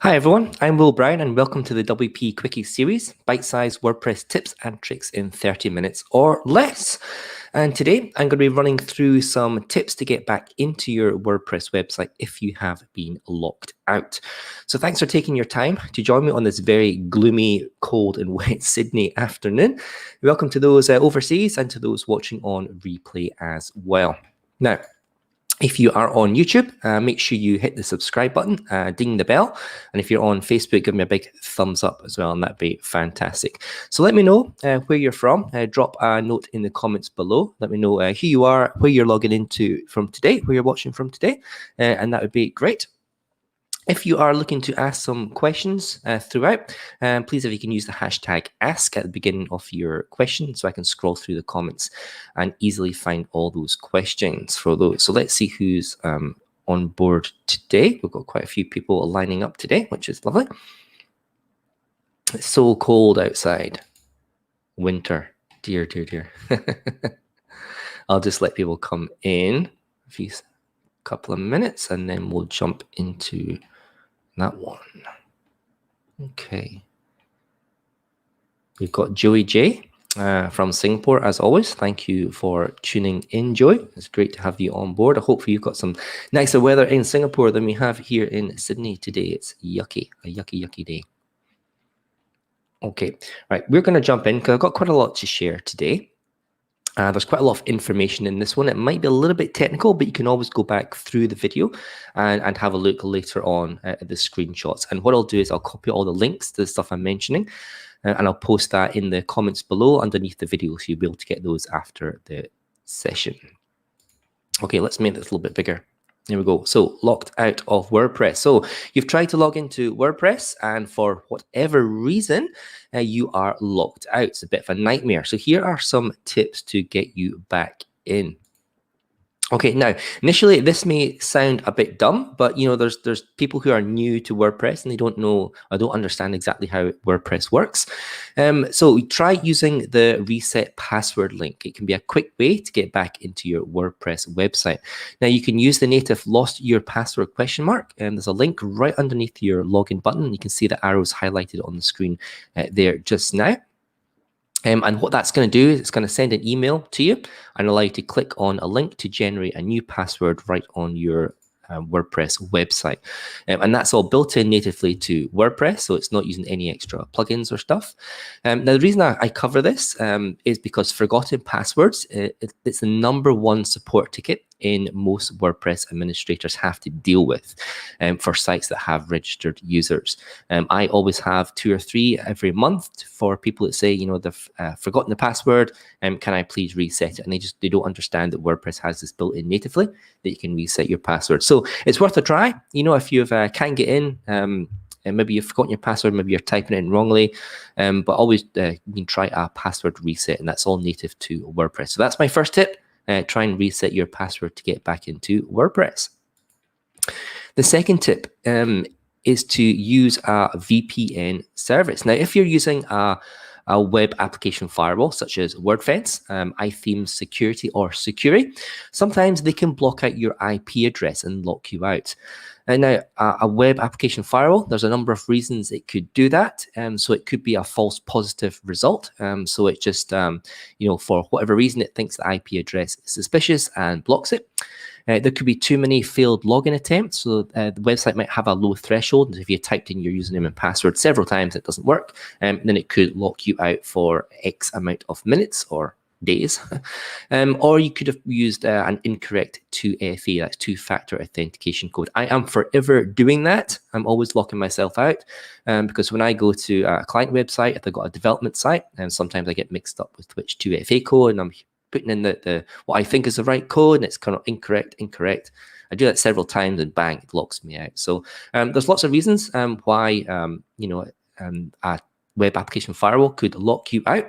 Hi everyone, I'm Will Brown and welcome to the WP Quickies series, bite-sized WordPress tips and tricks in 30 minutes or less. And today I'm going to be running through some tips to get back into your WordPress website if you have been locked out. So thanks for taking your time to join me on this very gloomy, cold and wet Sydney afternoon. Welcome to those overseas and to those watching on replay as well. Now, if you are on YouTube, make sure you hit the subscribe button, ding the bell. And if you're on Facebook, give me a big thumbs up as well, and that'd be fantastic. So let me know where you're from. Drop a note in the comments below. Let me know who you are, where you're logging into from today, where you're watching from today, and that would be great. If you are looking to ask some questions throughout, please, if you can use the hashtag ask at the beginning of your question so I can scroll through the comments and easily find all those questions for those. So let's see who's on board today. We've got quite a few people lining up today, which is lovely. It's so cold outside. Winter. Dear, dear, dear. I'll just let people come in a couple of minutes and then we'll jump into that one. Okay. We've got Joey J from Singapore, as always. Thank you for tuning in, Joey. It's great to have you on board. Hopefully you've got some nicer weather in Singapore than we have here in Sydney today. It's yucky, a yucky, yucky day. Okay, right, we're going to jump in because I've got quite a lot to share today. There's quite a lot of information in this one. It might be a little bit technical, but you can always go back through the video and have a look later on at the screenshots. And what I'll do is I'll copy all the links to the stuff I'm mentioning, and I'll post that in the comments below underneath the video, so you'll be able to get those after the session. Okay, let's make this a little bit bigger. There we go. So locked out of WordPress. So you've tried to log into WordPress and for whatever reason, you are locked out. It's a bit of a nightmare. So here are some tips to get you back in. Okay, now initially this may sound a bit dumb, but you know there's people who are new to WordPress and they don't know or don't understand exactly how WordPress works. So try using the reset password link. It can be a quick way to get back into your WordPress website. Now you can use the native lost your password question mark, and there's a link right underneath your login button. You can see the arrows highlighted on the screen there just now. And what that's going to do is it's going to send an email to you and allow you to click on a link to generate a new password right on your WordPress website. And that's all built in natively to WordPress, so it's not using any extra plugins or stuff. Now, the reason I cover this is because forgotten passwords, it's the #1 support ticket in most WordPress administrators have to deal with for sites that have registered users. I always have 2 or 3 every month for people that say, you know, they've forgotten the password, can I please reset it? And they don't understand that WordPress has this built in natively that you can reset your password. So it's worth a try. You know, if you can't get in, and maybe you've forgotten your password, maybe you're typing it in wrongly, but always you can try a password reset, and that's all native to WordPress. So that's my first tip. Try and reset your password to get back into WordPress. The second tip is to use a VPN service. Now, if you're using a web application firewall such as WordFence, iThemes Security or Securi, sometimes they can block out your IP address and lock you out. And now, a web application firewall, there's a number of reasons it could do that. So it could be a false positive result. So it just, you know, for whatever reason, it thinks the IP address is suspicious and blocks it. There could be too many failed login attempts. So the website might have a low threshold. And if you typed in your username and password several times, it doesn't work. Then it could lock you out for X amount of minutes or days. Or you could have used an incorrect 2FA, that's two-factor authentication code. I am forever doing that. I'm always locking myself out because when I go to a client website, if they've got a development site, and sometimes I get mixed up with which 2FA code, and I'm putting in the what I think is the right code, and it's kind of incorrect. I do that several times, and bang, it locks me out. So there's lots of reasons why you know a web application firewall could lock you out.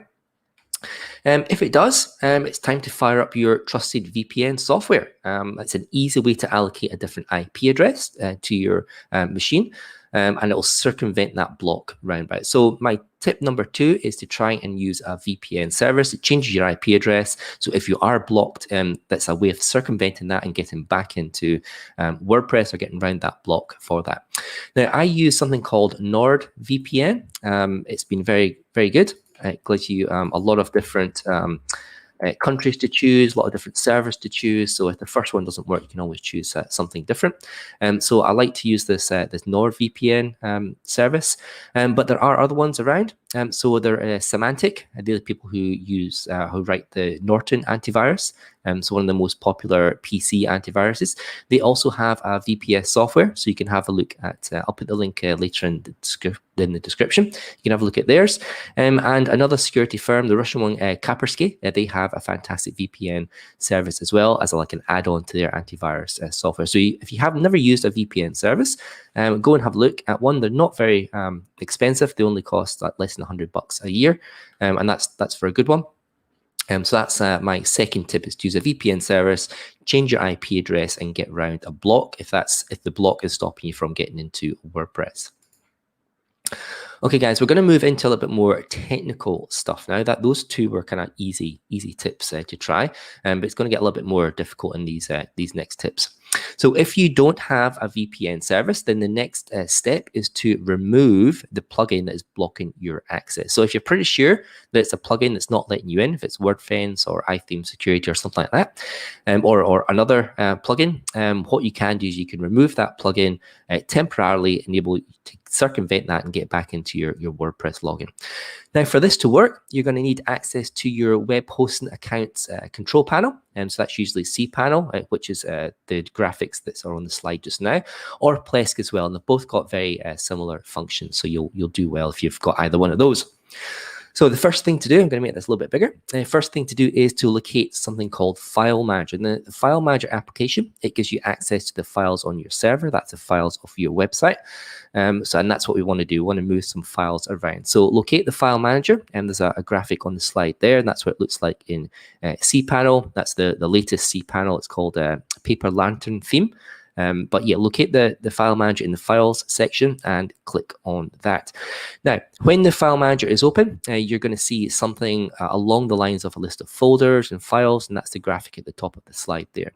If it does, it's time to fire up your trusted VPN software. It's an easy way to allocate a different IP address to your machine. and it will circumvent that block round about. So my tip number 2 is to try and use a VPN service. It changes your IP address. So if you are blocked, that's a way of circumventing that and getting back into WordPress, or getting around that block for that. Now, I use something called NordVPN. It's been very, very good. It gives you a lot of different countries to choose, a lot of different servers to choose. So if the first one doesn't work, you can always choose something different. So I like to use this NordVPN service, but there are other ones around. So there are Symantec. They're the people who use who write the Norton antivirus. So one of the most popular PC antiviruses. They also have a VPS software, so you can have a look at. I'll put the link later in the description. You can have a look at theirs. And another security firm, the Russian one, Kaspersky. They have a fantastic VPN service as well, as like an add-on to their antivirus software. So if you have never used a VPN service, go and have a look at one. They're not very expensive. They only cost less than $100 a year, and that's for a good one. So that's my second tip, is to use a VPN service, change your IP address, and get around a block if the block is stopping you from getting into WordPress. Okay, guys, we're going to move into a little bit more technical stuff now. Those two were kind of easy tips to try, but it's going to get a little bit more difficult in these next tips. So if you don't have a VPN service, then the next step is to remove the plugin that is blocking your access. So if you're pretty sure that it's a plugin that's not letting you in, if it's WordFence or iTheme Security or something like that, or another plugin, what you can do is you can remove that plugin temporarily, enable you to circumvent that and get back into your WordPress login. Now, for this to work, you're going to need access to your web hosting account's control panel. So that's usually cPanel, which is the graphics that are on the slide just now, or Plesk as well. And they've both got very similar functions. So you'll do well if you've got either one of those. So the first thing to do, I'm going to make this a little bit bigger. The first thing to do is to locate something called File Manager. And the File Manager application, it gives you access to the files on your server. That's the files of your website. And that's what we want to do. We want to move some files around. So locate the File Manager, and there's a graphic on the slide there, and that's what it looks like in cPanel. That's the latest cPanel. It's called Paper Lantern theme. But yeah, locate the File Manager in the Files section and click on that. Now, when the File Manager is open, you're going to see something along the lines of a list of folders and files, and that's the graphic at the top of the slide there.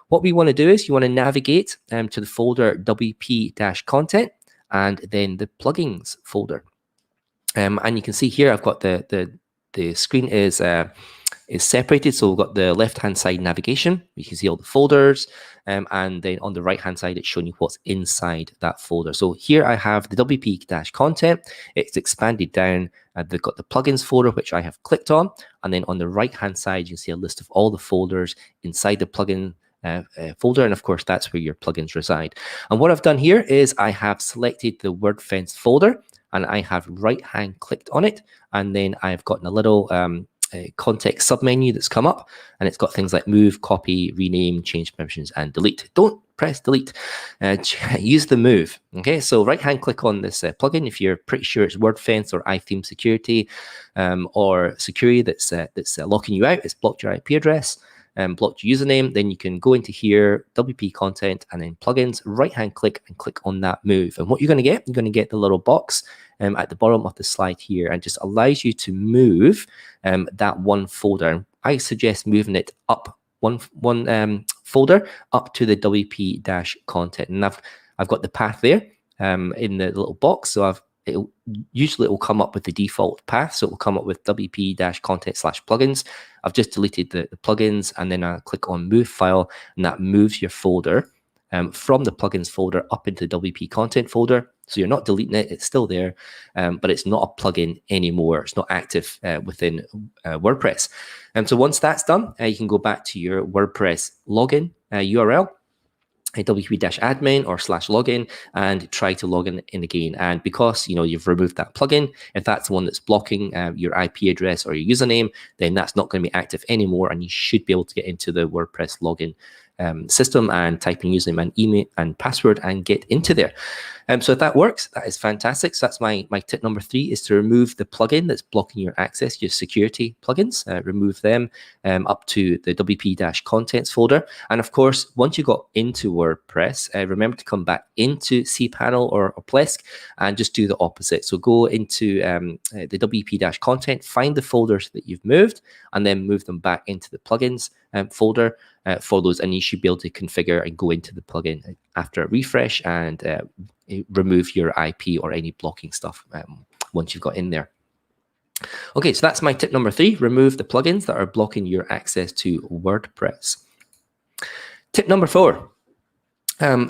What we want to do is you want to navigate to the folder WP-content and then the plugins folder. And you can see here I've got the screen is separated. So we've got the left-hand side navigation. You can see all the folders. And then on the right-hand side, it's showing you what's inside that folder. So here I have the WP-content. It's expanded down. They've got the plugins folder, which I have clicked on. And then on the right-hand side, you can see a list of all the folders inside the plugin folder. And of course, that's where your plugins reside. And what I've done here is I have selected the WordFence folder, and I have right-hand clicked on it. And then I've gotten a little context submenu that's come up, and it's got things like move, copy, rename, change permissions, and delete. Don't press delete. Use the move. Okay, so right-hand click on this plugin if you're pretty sure it's WordFence or iTheme Security or security that's locking you out. It's blocked your IP address. Blocked your username, then you can go into here, WP content, and then plugins, right-hand click and click on that move. And what you're going to get the little box at the bottom of the slide here, and just allows you to move that one folder. And I suggest moving it up one folder up to the WP-content. And I've got the path there in the little box. So usually it will come up with the default path. So it will come up with WP-content/plugins. I've just deleted the plugins, and then I click on move file, and that moves your folder from the plugins folder up into the WP content folder. So you're not deleting it, it's still there, but it's not a plugin anymore. It's not active within WordPress. And so once that's done, you can go back to your WordPress login URL, wp-admin or /login, and try to log in again. And because you've removed that plugin, if that's the one that's blocking your IP address or your username, then that's not going to be active anymore, and you should be able to get into the WordPress login system and type in username and email and password and get into there. So if that works, that is fantastic. So that's my tip number 3, is to remove the plugin that's blocking your access, your security plugins. Remove them up to the WP-contents folder. And of course, once you got into WordPress, remember to come back into cPanel or Plesk and just do the opposite. So go into the WP-content, find the folders that you've moved, and then move them back into the plugins folder for those, and you should be able to configure and go into the plugin after a refresh and remove your IP or any blocking stuff once you've got in there. Okay, so that's my tip number 3, remove the plugins that are blocking your access to WordPress. Tip number 4.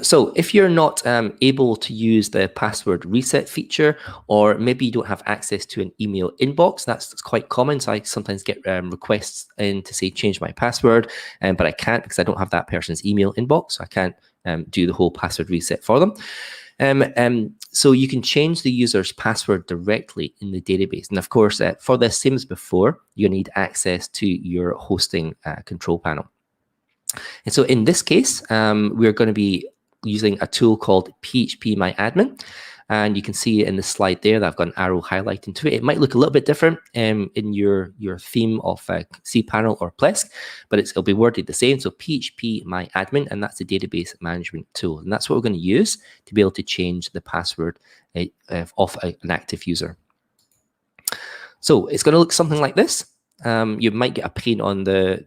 So if you're not able to use the password reset feature, or maybe you don't have access to an email inbox, that's quite common. So I sometimes get requests in to say change my password, but I can't because I don't have that person's email inbox. So I can't do the whole password reset for them. So you can change the user's password directly in the database. And of course, for this, same as before, you need access to your hosting control panel. And so in this case, we're going to be using a tool called PHPMyAdmin. And you can see in the slide there that I've got an arrow highlighting to it. It might look a little bit different in your theme of cPanel or Plesk, but it'll be worded the same. So PHPMyAdmin, and that's the database management tool. And that's what we're going to use to be able to change the password of an active user. So it's going to look something like this. You might get a pane on the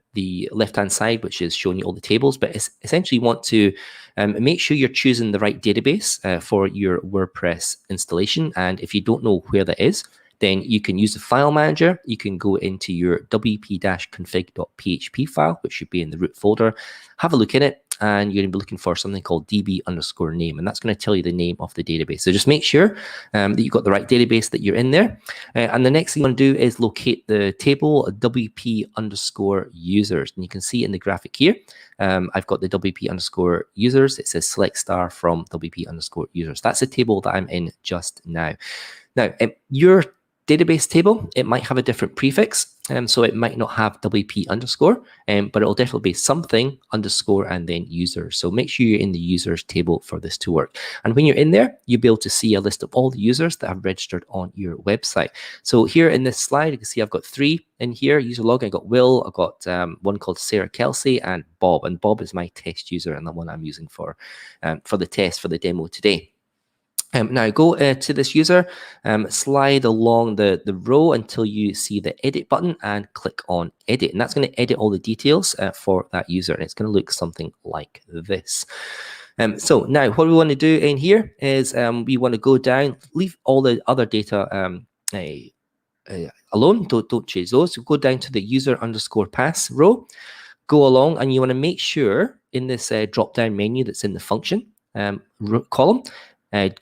left-hand side, which is showing you all the tables, but essentially you want to make sure you're choosing the right database for your WordPress installation. And if you don't know where that is, then you can use the file manager. You can go into your wp-config.php file, which should be in the root folder, have a look in it, and you're going to be looking for something called db_name, and that's going to tell you the name of the database. So just make sure that you've got the right database that you're in there. And the next thing you want to do is locate the table WP_users. And you can see in the graphic here, I've got the WP_users. It says select star from WP_users. That's the table that I'm in just now. Now, your database table, it might have a different prefix, so it might not have WP_, but it'll definitely be something underscore and then users. So make sure you're in the users table for this to work. And when you're in there, you'll be able to see a list of all the users that have registered on your website. So here in this slide, you can see I've got 3 in here, user log. I got Will, I've got one called Sarah Kelsey, and Bob is my test user and the one I'm using for the test for the demo today. Now go to this user, slide along the row until you see the edit button and click on edit. And that's going to edit all the details for that user. And it's going to look something like this. So now what we want to do in here is we want to go down, leave all the other data alone. Don't change those. So go down to the user_pass row, go along, and you want to make sure in this drop-down menu that's in the function column,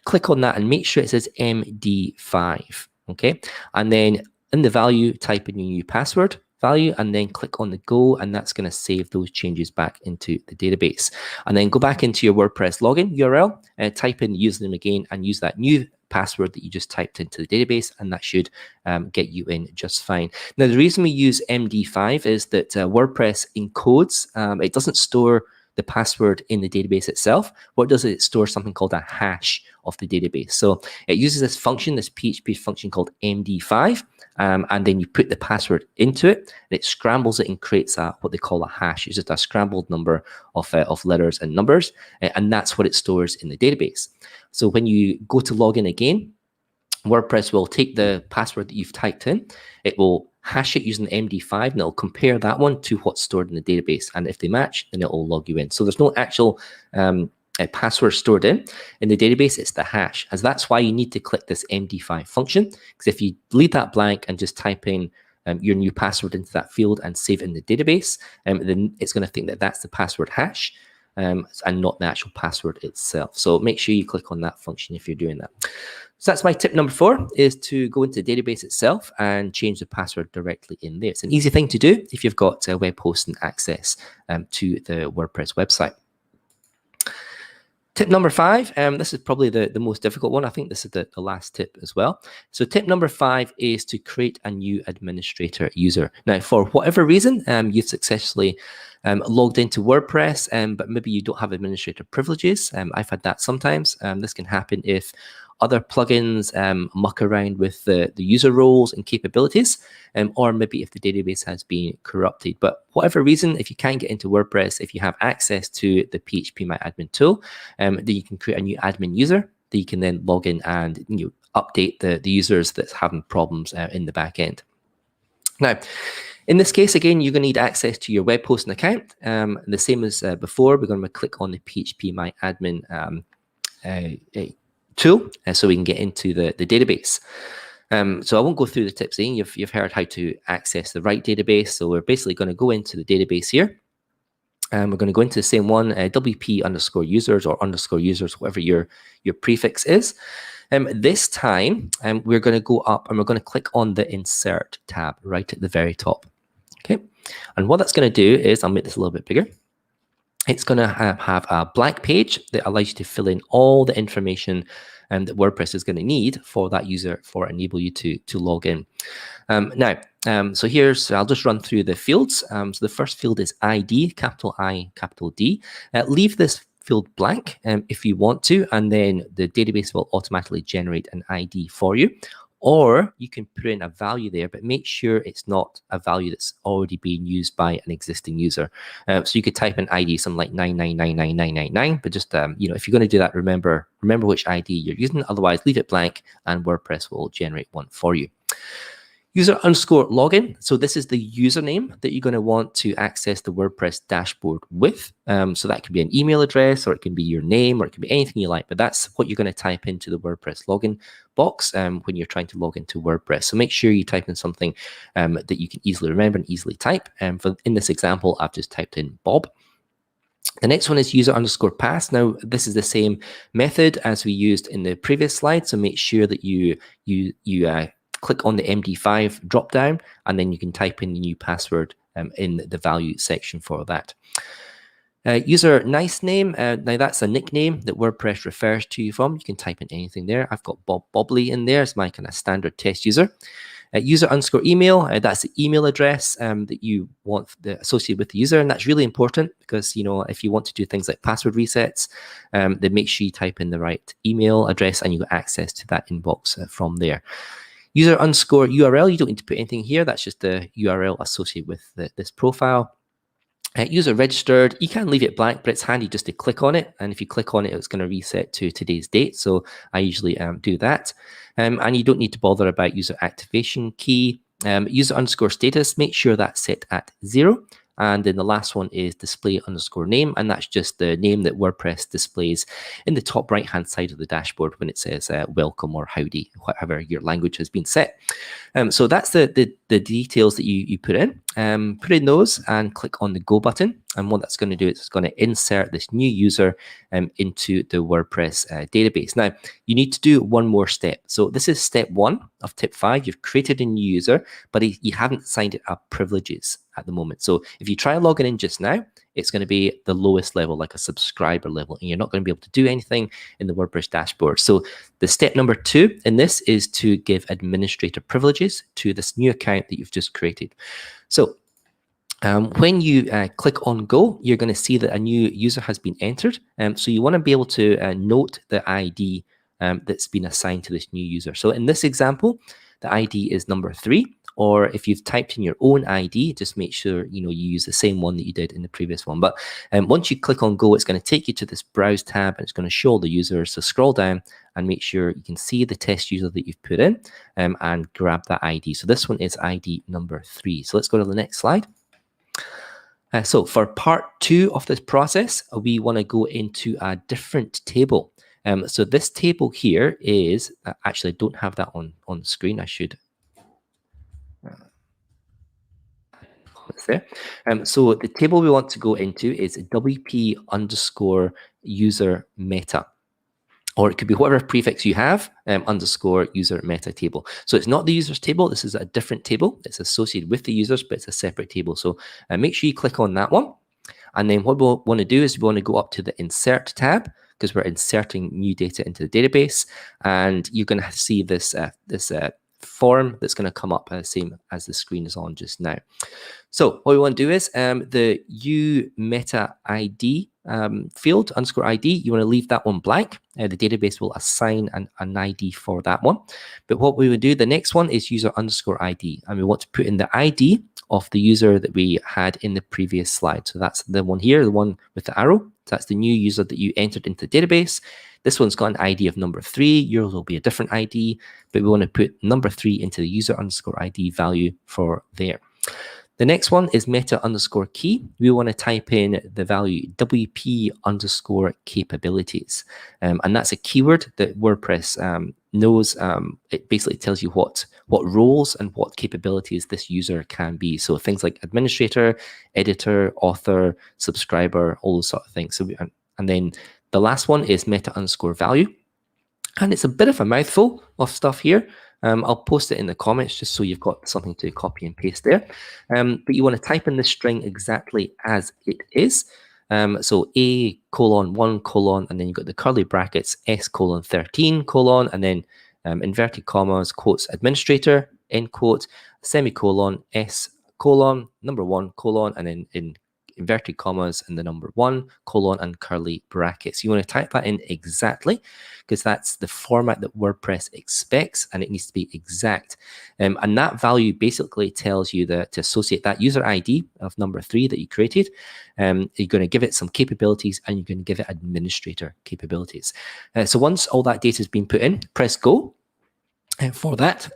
click on that and make sure it says MD5, okay? And then in the value, type in your new password value and then click on the go, and that's going to save those changes back into the database. And then go back into your WordPress login URL, type in the username again and use that new password that you just typed into the database, and that should get you in just fine. Now, the reason we use MD5 is that WordPress encodes, it doesn't store the password in the database itself. What does it? It stores something called a hash of the database. So it uses this function, this PHP function called MD5, and then you put the password into it, and it scrambles it and creates what they call a hash. It's just a scrambled number of letters and numbers, and that's what it stores in the database. So when you go to log in again, WordPress will take the password that you've typed in, it will hash it using the MD5, and it'll compare that one to what's stored in the database. And if they match, then it'll log you in. So there's no actual password stored in the database, it's the hash. As that's why you need to click this MD5 function, because if you leave that blank and just type in your new password into that field and save it in the database, then it's going to think that that's the password hash and not the actual password itself. So make sure you click on that function if you're doing that. So that's my tip number 4, is to go into the database itself and change the password directly in there. It's an easy thing to do if you've got web hosting access to the WordPress website. Tip number 5, this is probably the most difficult one. I think this is the last tip as well. So tip number 5 is to create a new administrator user. Now, for whatever reason, you've successfully logged into WordPress, but maybe you don't have administrator privileges. I've had that sometimes. This can happen if other plugins muck around with the user roles and capabilities, or maybe if the database has been corrupted. But whatever reason, if you can't get into WordPress, if you have access to the PHP My Admin tool, then you can create a new admin user that you can then log in and update the users that's having problems in the back end. Now, in this case, again, you're going to need access to your web hosting account. The same as before, we're going to click on the PHP My Admin tool so we can get into the database. So I won't go through the tips in. You've heard how to access the right database. So we're basically going to go into the database here. We're going to go into the same one, WP_users or _users, whatever your prefix is. This time, we're going to go up and we're going to click on the Insert tab right at the very top. Okay, and what that's going to do is, I'll make this a little bit bigger. It's going to have a blank page that allows you to fill in all the information that WordPress is going to need for that user for enable you to log in. So here's, I'll just run through the fields. So the first field is ID, capital I, capital D. Leave this field blank if you want to, and then the database will automatically generate an ID for you. Or you can put in a value there, but make sure it's not a value that's already being used by an existing user. So you could type an ID, something like 9999999, but just if you're going to do that, remember which ID you're using. Otherwise, leave it blank, and WordPress will generate one for you. User_login. So this is the username that you're going to want to access the WordPress dashboard with. So that could be an email address, or it can be your name, or it can be anything you like. But that's what you're going to type into the WordPress login box when you're trying to log into WordPress. So make sure you type in something that you can easily remember and easily type. In this example, I've just typed in Bob. The next one is user_pass. Now, this is the same method as we used in the previous slide. So make sure that you click on the MD5 dropdown, and then you can type in the new password in the value section for that. User nice name. Now that's a nickname that WordPress refers to you from. You can type in anything there. I've got Bob Bobley in there as my kind of standard test user. User_email. That's the email address that you want associated with the user, and that's really important because if you want to do things like password resets, then make sure you type in the right email address and you get access to that inbox from there. User_URL, you don't need to put anything here. That's just the URL associated with this profile. User registered, you can leave it blank, but it's handy just to click on it. And if you click on it, it's going to reset to today's date. So I usually do that. And you don't need to bother about user activation key. User_status, make sure that's set at 0. And then the last one is display_name, and that's just the name that WordPress displays in the top right-hand side of the dashboard when it says welcome or howdy, whatever your language has been set. So that's the details that you put in. Put in those and click on the Go button. And what that's going to do is it's going to insert this new user into the WordPress database. Now, you need to do one more step. So this is step 1 of tip 5. You've created a new user, but you haven't signed it up privileges at the moment. So if you try logging in just now, it's going to be the lowest level, like a subscriber level, and you're not going to be able to do anything in the WordPress dashboard. So the step number 2 in this is to give administrator privileges to this new account that you've just created. So when you click on Go, you're going to see that a new user has been entered. So you want to be able to note the ID that's been assigned to this new user. So in this example, the ID is number 3. Or if you've typed in your own ID, just make sure you use the same one that you did in the previous one. But once you click on Go, it's going to take you to this Browse tab, and it's going to show all the users. So scroll down and make sure you can see the test user that you've put in and grab that ID. So this one is ID number 3. So let's go to the next slide. So for part 2 of this process, we want to go into a different table. So this table here is, actually I don't have that on the screen. I should. It's there. So the table we want to go into is WP_user meta. Or it could be whatever prefix you have, _user meta table. So it's not the users table. This is a different table. It's associated with the users, but it's a separate table. So make sure you click on that one. And then what we'll want to do is we want to go up to the Insert tab, because we're inserting new data into the database, and you're going to see this form that's going to come up same as the screen is on just now. So what we want to do is the meta ID field underscore ID, you want to leave that one blank. The database will assign an ID for that one. But what we would do, the next one is user underscore ID, and we want to put in the ID of the user that we had in the previous slide. So that's the one here, the one with the arrow. So that's the new user that you entered into the database. This one's got an ID of number 3. Yours will be a different ID, but we want to put number 3 into the user underscore ID value for there. The next one is meta underscore key. We want to type in the value WP underscore capabilities. And that's a keyword that WordPress knows. It basically tells you what roles and what capabilities this user can be. So things like administrator, editor, author, subscriber, all those sort of things. So and then the last one is meta underscore value. And it's a bit of a mouthful of stuff here. I'll post it in the comments just so you've got something to copy and paste there. But you want to type in the string exactly as it is. So A:1:, and then you've got the curly brackets S:13:, and then inverted commas, quotes, administrator, end quote, semicolon, S:, number 1, and then in inverted commas and the number 1, and curly brackets. You want to type that in exactly because that's the format that WordPress expects, and it needs to be exact. And that value basically tells you to associate that user ID of number 3 that you created. You're going to give it some capabilities, and you're going to give it administrator capabilities. So once all that data has been put in, press go for that,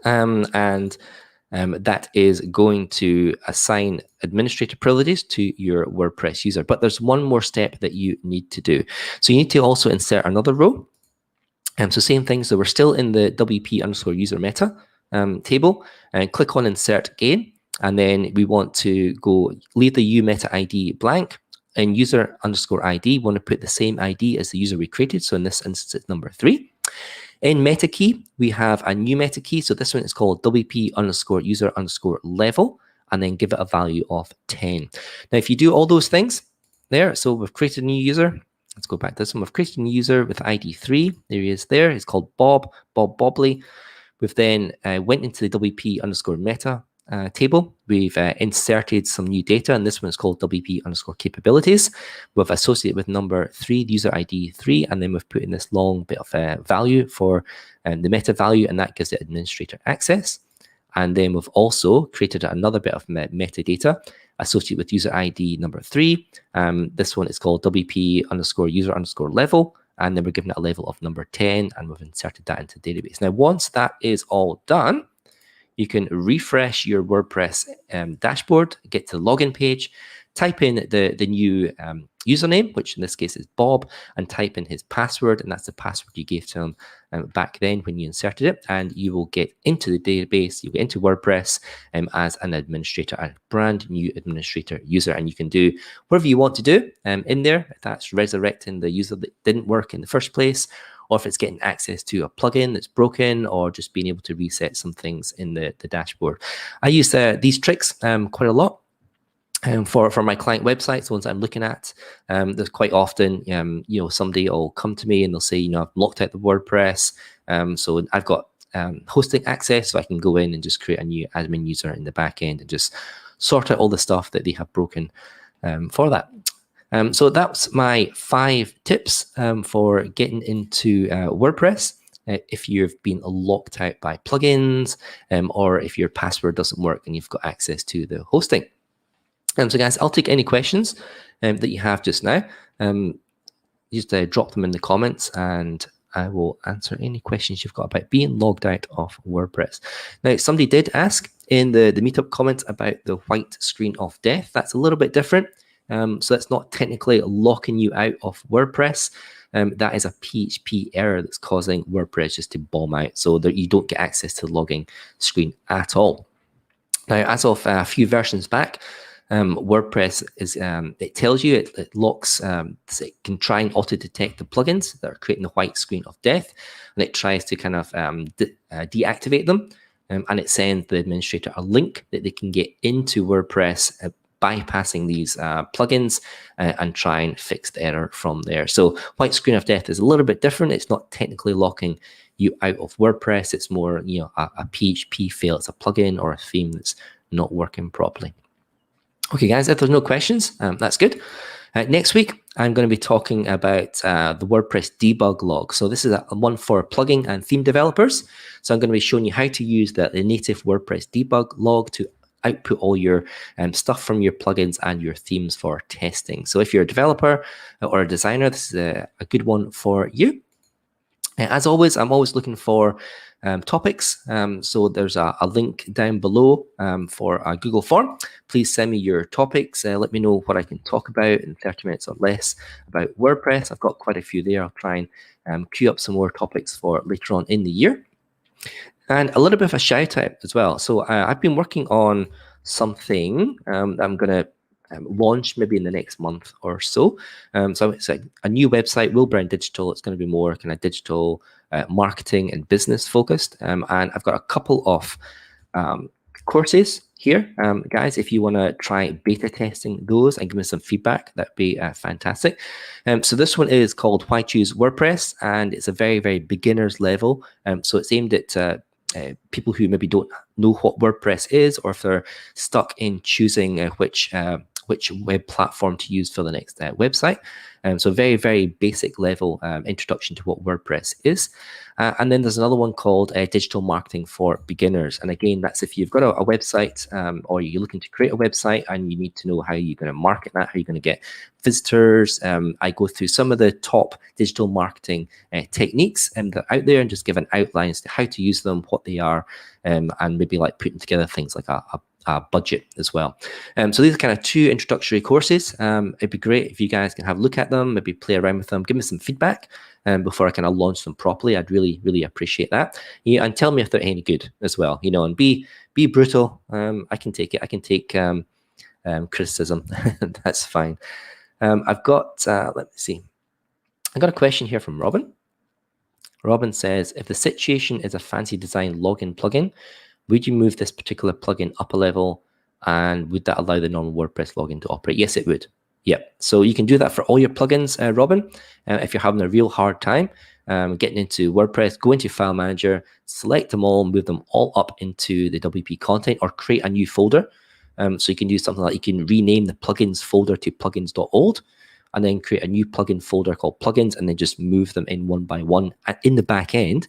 that is going to assign administrator privileges to your WordPress user. But there's one more step that you need to do. So you need to also insert another row. So same thing, so we're still in the WP underscore user meta table, and click on insert again. And then we want to go leave the meta ID blank. And user underscore ID, we want to put the same ID as the user we created. So in this instance, it's number 3. In meta key, we have a new meta key. So this one is called WP underscore user underscore level, and then give it a value of 10. Now, if you do all those things there, so we've created a new user. Let's go back to this one. We've created a new user with ID 3. There he is there. It's called Bob Bobley. We've then went into the WP underscore meta table. We've inserted some new data, and this one is called WP underscore capabilities. We've associated with number 3, the user ID 3, and then we've put in this long bit of value for the meta value, and that gives it administrator access. And then we've also created another bit of metadata associated with user ID number 3. This one is called WP underscore user underscore level, and then we're giving it a level of number 10, and we've inserted that into the database. Now, once that is all done, you can refresh your WordPress dashboard, get to the login page, type in the new username, which in this case is Bob, and type in his password, and that's the password you gave to him back then when you inserted it, and you will get into the database, you'll get into WordPress as an administrator, a brand new administrator user, and you can do whatever you want to do in there. If that's resurrecting the user that didn't work in the first place, or if it's getting access to a plugin that's broken, or just being able to reset some things in the dashboard. I use these tricks quite a lot. For my client websites, the ones I'm looking at, there's quite often, somebody will come to me and they'll say, I've locked out the WordPress, so I've got hosting access, so I can go in and just create a new admin user in the back end and just sort out all the stuff that they have broken for that. So that's my 5 tips for getting into WordPress. If you've been locked out by plugins, or if your password doesn't work and you've got access to the hosting. So guys, I'll take any questions that you have just now. Just drop them in the comments, and I will answer any questions you've got about being logged out of WordPress. Now, somebody did ask in the meetup comments about the white screen of death. That's a little bit different. So that's not technically locking you out of WordPress. That is a PHP error that's causing WordPress just to bomb out, so that you don't get access to the logging screen at all. Now, as of a few versions back, WordPress is it tells you it locks, it can try and auto-detect the plugins that are creating the white screen of death, and it tries to kind of deactivate them, and it sends the administrator a link that they can get into WordPress bypassing these plugins and try and fix the error from there. So white screen of death is a little bit different. It's not technically locking you out of WordPress. It's more, you know, a PHP fail. It's a plugin or a theme that's not working properly. Okay, guys, if there's no questions, that's good. Next week, I'm going to be talking about the WordPress debug log. So this is a one for plugin and theme developers. So I'm going to be showing you how to use the native WordPress debug log to output all your stuff from your plugins and your themes for testing. So if you're a developer or a designer, this is a good one for you. As always, I'm always looking for topics. So there's a link down below for a Google form. Please send me your topics. Let me know what I can talk about in 30 minutes or less about WordPress. I've got quite a few there. I'll try and queue up some more topics for later on in the year. And a little bit of a shout out as well. So I've been working on something that I'm going to launch maybe in the next month or so. So it's a new website, Will Brown Digital. It's going to be more kind of digital marketing and business focused. And I've got a couple of courses here. Guys, if you want to try beta testing those and give me some feedback, that'd be fantastic. So this one is called Why Choose WordPress, and it's a very, very beginner's level. So it's aimed at people who maybe don't know what WordPress is, or if they're stuck in choosing which web platform to use for the next website. So very, very basic level introduction to what WordPress is. And then there's another one called Digital Marketing for Beginners. And again, that's if you've got a website or you're looking to create a website and you need to know how you're going to market that, how you're going to get visitors. I go through some of the top digital marketing techniques that are out there and just give an outline as to how to use them, what they are, and maybe like putting together things like a budget as well. So these are kind of two introductory courses. It'd be great if you guys can have a look at them, maybe play around with them, give me some feedback before I kind of launch them properly. I'd really, really appreciate that. Yeah, and tell me if they're any good as well, you know, and be brutal. I can take it. I can take criticism. That's fine. I've got, let me see. I got a question here from Robin. Robin says, if the situation is a fancy design login plugin, would you move this particular plugin up a level, and would that allow the normal WordPress login to operate? Yes, it would. Yep. So you can do that for all your plugins, Robin. If you're having a real hard time getting into WordPress, go into File Manager, select them all, move them all up into the WP content, or create a new folder. So you can do something like you can rename the plugins folder to plugins.old, and then create a new plugin folder called plugins, and then just move them in one by one in the back end.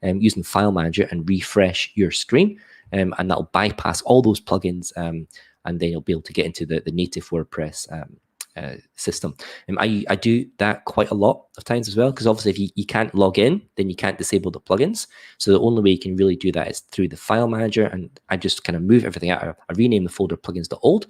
Using File Manager and refresh your screen, and that'll bypass all those plugins, and then you'll be able to get into the native WordPress system. I do that quite a lot of times as well, because obviously if you can't log in, then you can't disable the plugins. So the only way you can really do that is through the File Manager, and I just kind of move everything out. I rename the folder plugins.old,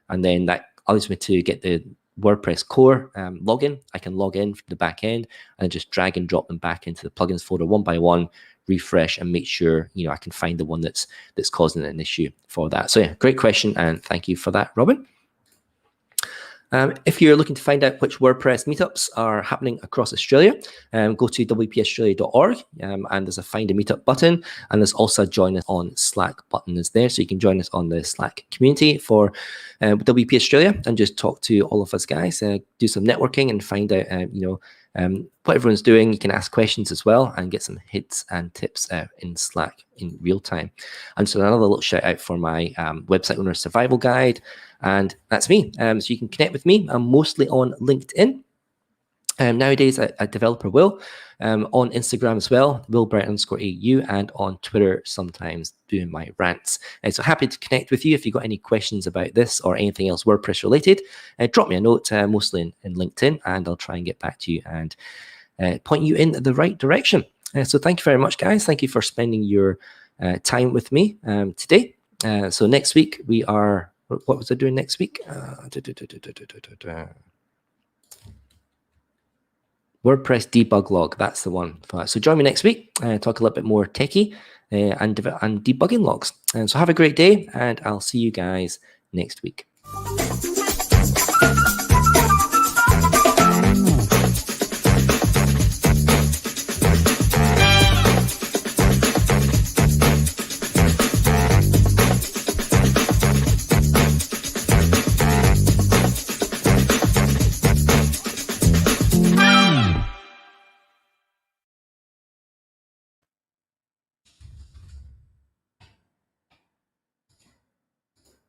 and then that allows me to get the WordPress core login. I can log in from the back end and just drag and drop them back into the plugins folder one by one, refresh, and make sure, you know, I can find the one that's causing an issue for that. So yeah, great question, and thank you for that, Robin. If you're looking to find out which WordPress meetups are happening across Australia, go to wpaustralia.org, and there's a Find a Meetup button, and there's also a Join Us on Slack button is there, so you can join us on the Slack community for WP Australia and just talk to all of us guys, do some networking and find out, what everyone's doing. You can ask questions as well and get some hints and tips in Slack in real time. And so another little shout out for my website owner survival guide. And that's me. So you can connect with me. I'm mostly on LinkedIn. Nowadays, a developer will. On Instagram as well, Will_AU, and on Twitter sometimes doing my rants. So happy to connect with you if you've got any questions about this or anything else WordPress related. Drop me a note, mostly in LinkedIn, and I'll try and get back to you and point you in the right direction. So thank you very much, guys. Thank you for spending your time with me today. So next week we are, what was I doing next week? WordPress debug log, that's the one. So join me next week, talk a little bit more techie and debugging logs. So have a great day, and I'll see you guys next week.